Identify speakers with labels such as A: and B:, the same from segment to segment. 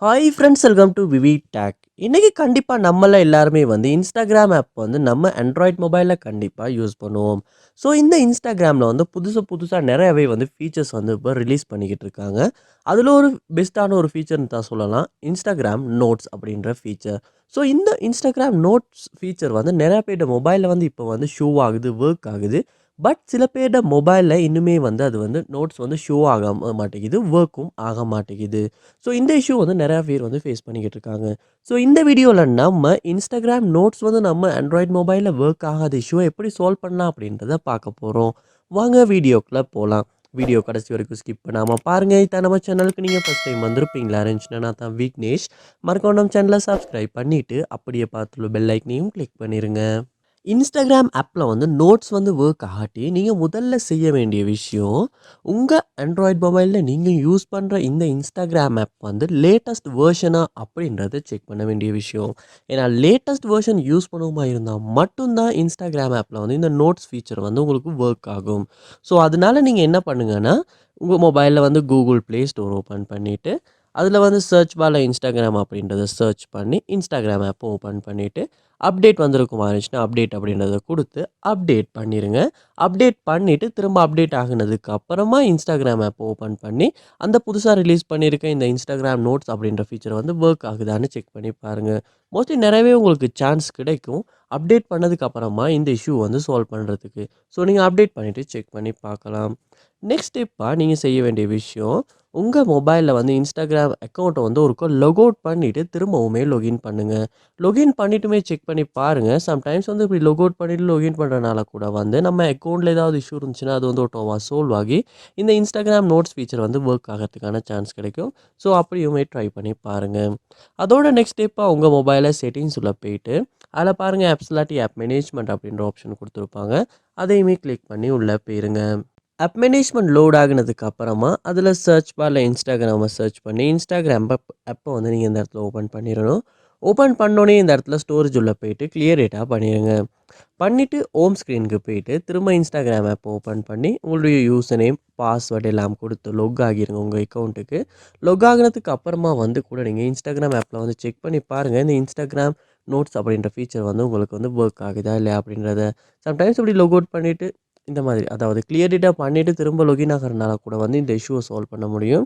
A: Hi friends, welcome to VividTech. இன்றைக்கி கண்டிப்பாக நம்மள எல்லாருமே வந்து இன்ஸ்டாகிராம் ஆப் வந்து நம்ம ஆண்ட்ராய்ட் மொபைலில் கண்டிப்பாக யூஸ் பண்ணுவோம். ஸோ இந்த இன்ஸ்டாகிராமில் வந்து புதுசாக நிறையவே வந்து ஃபீச்சர்ஸ் வந்து இப்போ ரிலீஸ் பண்ணிக்கிட்டு இருக்காங்க. அதில் ஒரு பெஸ்ட்டான ஒரு ஃபீச்சர்னு தான் சொல்லலாம், இன்ஸ்டாகிராம் நோட்ஸ் அப்படின்ற ஃபீச்சர். ஸோ இந்த இன்ஸ்டாகிராம் நோட்ஸ் ஃபீச்சர் வந்து நிறைய பேரோட மொபைலில் வந்து இப்போ வந்து ஷோ ஆகுது, ஒர்க் ஆகுது. பட் சில பேரோட மொபைலில் இன்னுமே வந்து அது வந்து நோட்ஸ் வந்து ஷோ ஆக மாட்டேங்குது, ஒர்க்கும் ஆக மாட்டேங்குது. ஸோ இந்த இஷ்யூ வந்து நிறையா பேர் வந்து ஃபேஸ் பண்ணிக்கிட்டு இருக்காங்க. ஸோ இந்த வீடியோவில் நம்ம இன்ஸ்டாகிராம் நோட்ஸ் வந்து நம்ம ஆண்ட்ராய்ட் மொபைலில் ஒர்க் ஆகாத இஷ்யூவை எப்படி சால்வ் பண்ணலாம் அப்படின்றத பார்க்க போகிறோம். வாங்க வீடியோக்குள்ளே போகலாம். வீடியோ கடைசி வரைக்கும் ஸ்கிப் பண்ணாமல் பாருங்கள். இதான் நம்ம சேனலுக்கு நீங்கள் ஃபஸ்ட் டைம் வந்திருப்பீங்களா இருந்துச்சுன்னா, நான் தான் விக்னேஷ். மறக்காம நம்ம சேனலை சப்ஸ்கிரைப் பண்ணிவிட்டு அப்படியே பார்த்துள்ள பெல் ஐக்கனையும் கிளிக் பண்ணிடுங்க. இன்ஸ்டாகிராம் ஆப்பில் வந்து நோட்ஸ் வந்து ஒர்க் ஆகாட்டி நீங்கள் முதல்ல செய்ய வேண்டிய விஷயம், உங்கள் ஆண்ட்ராய்ட் மொபைலில் நீங்கள் யூஸ் பண்ணுற இந்த இன்ஸ்டாகிராம் ஆப் வந்து லேட்டஸ்ட் வேர்ஷனா அப்படின்றத செக் பண்ண வேண்டிய விஷயம். ஏன்னா லேட்டஸ்ட் வேர்ஷன் யூஸ் பண்ணுமா இருந்தால் மட்டும்தான் இன்ஸ்டாகிராம் ஆப்பில் வந்து இந்த நோட்ஸ் ஃபீச்சர் வந்து உங்களுக்கு ஒர்க் ஆகும். ஸோ அதனால நீங்கள் என்ன பண்ணுங்கன்னா, உங்கள் மொபைலில் வந்து கூகுள் ப்ளே ஸ்டோர் ஓப்பன் பண்ணிவிட்டு அதில் வந்து சர்ச் பாரில் இன்ஸ்டாகிராம் அப்படின்றத சர்ச் பண்ணி இன்ஸ்டாகிராம் ஆப்பை ஓப்பன் பண்ணிவிட்டு அப்டேட் வந்திருக்குமா இருந்துச்சுன்னா அப்டேட் அப்படின்றத கொடுத்து அப்டேட் பண்ணிடுங்க. அப்டேட் பண்ணிவிட்டு திரும்ப அப்டேட் ஆகுனதுக்கு அப்புறமா இன்ஸ்டாகிராம் ஆப் ஓப்பன் பண்ணி அந்த புதுசாக ரிலீஸ் பண்ணியிருக்க இந்த இன்ஸ்டாகிராம் நோட்ஸ் அப்படின்ற ஃபீச்சர் வந்து ஒர்க் ஆகுதான்னு செக் பண்ணி பாருங்கள். மோஸ்ட்லி நிறையவே உங்களுக்கு சான்ஸ் கிடைக்கும் அப்டேட் பண்ணதுக்கு அப்புறமா இந்த இஷ்யூ வந்து சால்வ் பண்ணுறதுக்கு. ஸோ நீங்கள் அப்டேட் பண்ணிவிட்டு செக் பண்ணி பார்க்கலாம். நெக்ஸ்ட் ஸ்டெப்பாக நீங்கள் செய்ய வேண்டிய விஷயம், உங்கள் மொபைலில் வந்து இன்ஸ்டாகிராம் அக்கௌண்ட்டை வந்து ஒருக்கா லாக் அவுட் பண்ணிவிட்டு திரும்பவுமே லொகின் பண்ணுங்கள். லொகின் பண்ணிட்டுமே செக் பண்ணி பாருங்கள். சம்டைம்ஸ் வந்து இப்படி லாக் அவுட் பண்ணிவிட்டு லொகின் பண்ணுறனால கூட வந்து நம்ம அக்கௌண்ட்டில் ஏதாவது இஷ்யூ இருந்துச்சுன்னா அது வந்து ஆட்டோவாக சால்வ் ஆகி இந்த இன்ஸ்டாகிராம் நோட்ஸ் ஃபீச்சர் வந்து ஒர்க் ஆகிறதுக்கான சான்ஸ் கிடைக்கும். ஸோ அப்படியுமே ட்ரை பண்ணி பாருங்கள். அதோட நெக்ஸ்ட் ஸ்டெப்பாக உங்கள் மொபைலில் செட்டிங்ஸ் உள்ள போயிட்டு அதில் பாருங்கள், ஆப்ஸ் இல்லாட்டி ஆப் மேனேஜ்மெண்ட் அப்படின்ற ஆப்ஷன் கொடுத்துருப்பாங்க. அதையுமே கிளிக் பண்ணி உள்ளே போயிருங்க. ஆப் மேனேஜ்மெண்ட் லோட் ஆகினதுக்கு அப்புறமா அதில் சர்ச் பாரில் இன்ஸ்டாகிராமை சர்ச் பண்ணி இன்ஸ்டாகிராம் ஆப்பை வந்து நீங்கள் இந்த இடத்துல ஓப்பன் பண்ணிடணும். ஓப்பன் பண்ணோன்னே இந்த இடத்துல ஸ்டோரேஜ் உள்ள போயிட்டு கிளியர் டேட்டா பண்ணிடுங்க. பண்ணிவிட்டு ஹோம் ஸ்க்ரீனுக்கு போயிட்டு திரும்ப இன்ஸ்டாகிராம் ஆப் ஓப்பன் பண்ணி உங்களுடைய யூசர் நேம், பாஸ்வேர்டு எல்லாம் கொடுத்து லொக் ஆகிருங்க உங்கள் அக்கௌண்ட்டுக்கு. லொக் ஆகினதுக்கு அப்புறமா வந்து கூட நீங்கள் இன்ஸ்டாகிராம் ஆப்பில் வந்து செக் பண்ணி பாருங்கள், இந்த இன்ஸ்டாகிராம் நோட்ஸ் அப்படின்ற ஃபீச்சர் வந்து உங்களுக்கு வந்து ஒர்க் ஆகுதா இல்லையா அப்படின்றத. சம்டைம்ஸ் இப்படி லொக் அவுட் பண்ணிவிட்டு இந்த மாதிரி, அதாவது கிளியர் டேட்டா பண்ணிவிட்டு திரும்ப லொகின் ஆகிறனால கூட வந்து இந்த இஷ்யூவை சால்வ் பண்ண முடியும்.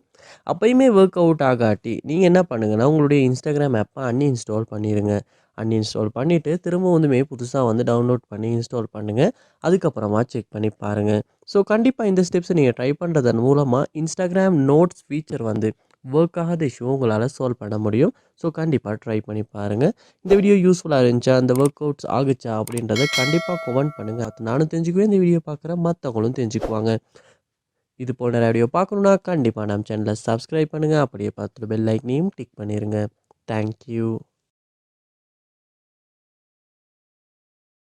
A: அப்பயுமே ஒர்க் அவுட் ஆகாட்டி நீங்கள் என்ன பண்ணுங்கன்னா, உங்களுடைய இன்ஸ்டாகிராம் ஆப்பை அன்இன்ஸ்டால் பண்ணிடுங்க. அன்இன்ஸ்டால் பண்ணிவிட்டு திரும்ப வந்துமே புதுசாக வந்து டவுன்லோட் பண்ணி இன்ஸ்டால் பண்ணுங்கள். அதுக்கப்புறமா செக் பண்ணி பாருங்கள். ஸோ கண்டிப்பாக இந்த ஸ்டெப்ஸை நீங்கள் ட்ரை பண்ணுறதன் மூலமாக இன்ஸ்டாகிராம் நோட்ஸ் ஃபீச்சர் வந்து ஒர்க் ஆகாத இஷ்யூ உங்களால் சால்வ் பண்ண முடியும். ஸோ கண்டிப்பாக ட்ரை பண்ணி பாருங்கள். இந்த வீடியோ யூஸ்ஃபுல்லாக இருந்துச்சா, அந்த ஒர்க் அவுட்ஸ் ஆகுச்சா அப்படின்றத கண்டிப்பாக கமெண்ட் பண்ணுங்கள். அது நானும் தெரிஞ்சுக்குவேன், இந்த வீடியோ பார்க்குற மற்றவங்களும் தெரிஞ்சுக்குவாங்க. இது போல் நிறைய வீடியோ பார்க்கணுன்னா கண்டிப்பாக நம்ம சேனலை சப்ஸ்கிரைப் பண்ணுங்கள். அப்படியே பார்த்துட்டு பெல் ஐக்கனையும் டிக் பண்ணிடுங்க. தேங்க்யூ.